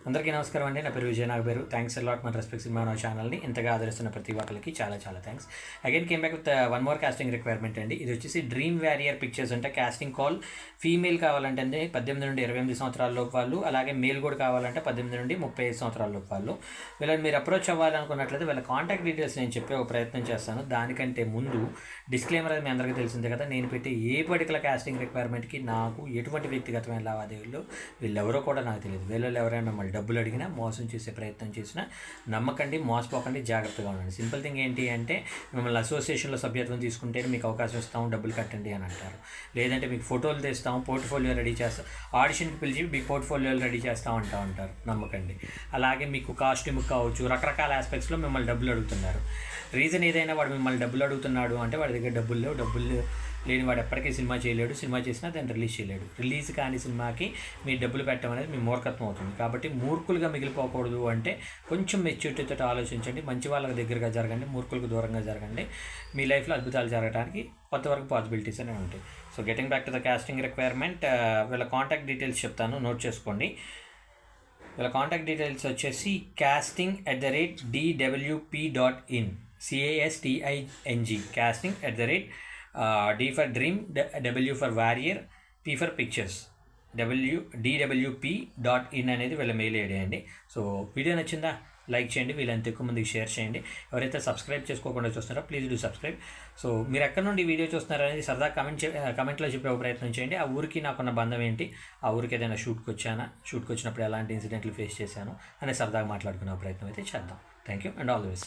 అందరికీ నమస్కారం అండి. నా పేరు విజయ్ నాగబేరు. థ్యాంక్స్ అలాట్ మన రెస్పెక్ట్ సినిమా నా ఛానల్ని ఇంతగా ఆదరిస్తున్న ప్రతి ఒక్కరికి చాలా చాలా thanks. Again came back with one more casting requirement అండి. ఇది వచ్చేసి డ్రీమ్ వ్యారియర్ పిక్చర్స్ అంటే కాస్టింగ్ కాల్ ఫీమేల్ కావాలంటే 18 నుండి 28 సంవత్సరాల లోపు వాళ్ళు, అలాగే మేల్ కూడా కావాలంటే 18 నుండి 35 సంవత్సరాల లోపు వాళ్ళు. వీళ్ళని మీరు అప్రోచ్ అవ్వాలనుకున్నట్లయితే వీళ్ళ కాంటాక్ట్ డీటెయిల్స్ నేను చెప్పే ఒక ప్రయత్నం చేస్తాను. దానికంటే ముందు డిస్క్లైమర్ అది మీ అందరికీ తెలిసిందే కదా, నేను పెట్టే ఏ పర్టికులర్ కాస్టింగ్ రిక్వైర్మెంట్కి నాకు ఎటువంటి వ్యక్తిగతమైన లావాదేవీలు వీళ్ళెవరో కూడా నాకు తెలియదు. వీళ్ళు ఎవరైనా మిమ్మల్ని డబ్బులు అడిగినా, మోసం చేసే ప్రయత్నం చేసినా నమ్మకండి, మోసపోకండి, జాగ్రత్తగా ఉండండి. సింపుల్ థింగ్ ఏంటి అంటే, మిమ్మల్ని అసోసియేషన్లో సభ్యత్వం తీసుకుంటే మీకు అవకాశం ఇస్తాము, డబ్బులు కట్టండి అని అంటారు. లేదంటే మీకు ఫోటోలు తెస్తాము, పోర్ట్ఫోలియో రెడీ చేస్తాం, ఆడిషన్కి పిలిచి మీకు పోర్ట్ఫోలియోలు రెడీ చేస్తాం ఉంటారు. నమ్మకండి. అలాగే మీకు కాస్ట్యూమ్ కావచ్చు, రకరకాల ఆస్పెక్ట్స్లో మిమ్మల్ని డబ్బులు అడుగుతున్నారు. రీజన్ ఏదైనా వాడు మిమ్మల్ని డబ్బులు అడుగుతున్నాడు అంటే వాడి దగ్గర డబ్బులు లేని వాడు ఎప్పటికీ సినిమా చేయలేడు. సినిమా చేసినా దాన్ని రిలీజ్ చేయలేడు. రిలీజ్ కాని సినిమాకి మీ డబ్బులు పెట్టడం అనేది మీ మూర్ఖత్వం అవుతుంది. కాబట్టి మూర్ఖులుగా మిగిలిపోకూడదు అంటే కొంచెం మెచ్యూరిటీతో ఆలోచించండి. మంచి వాళ్ళకి దగ్గరగా జరగండి, మూర్ఖులకు దూరంగా జరగండి. మీ లైఫ్లో అద్భుతాలు జరగడానికి కొంతవరకు పాసిబిలిటీస్ అనేవి ఉంటాయి. So getting back to the casting requirement, వీళ్ళ కాంటాక్ట్ డీటెయిల్స్ చెప్తాను, నోట్ చేసుకోండి. వీళ్ళ కాంటాక్ట్ డీటెయిల్స్ వచ్చేసి casting@dwp.in, CASTING, casting@ D for Dream, W for Warrior, P for Pictures, DWP.in అనేది వీళ్ళ మెయిల్ ఐడి అండి. సో వీడియో నచ్చిందా? లైక్ చేయండి, వీళ్ళంత ఎక్కువ మందికి షేర్ చేయండి. ఎవరైతే సబ్స్క్రైబ్ చేసుకోకుండా చూస్తున్నారో ప్లీజ్ డూ సబ్స్క్రైబ్. సో మీరు ఎక్కడ నుండి వీడియో చూస్తున్నారో అనేది సరదా కమెంట్లో చెప్పే ప్రయత్నం చేయండి. ఆ ఊరికి నాకున్న బంధం ఏంటి, ఆ ఊరికి ఏదైనా షూట్కి వచ్చినప్పుడు ఎలాంటి ఇన్సిడెంట్లు ఫేస్ చేశాను అనే సరదాగా మాట్లాడుకునే ప్రయత్నం అయితే చేద్దాం. Thank you and all the best.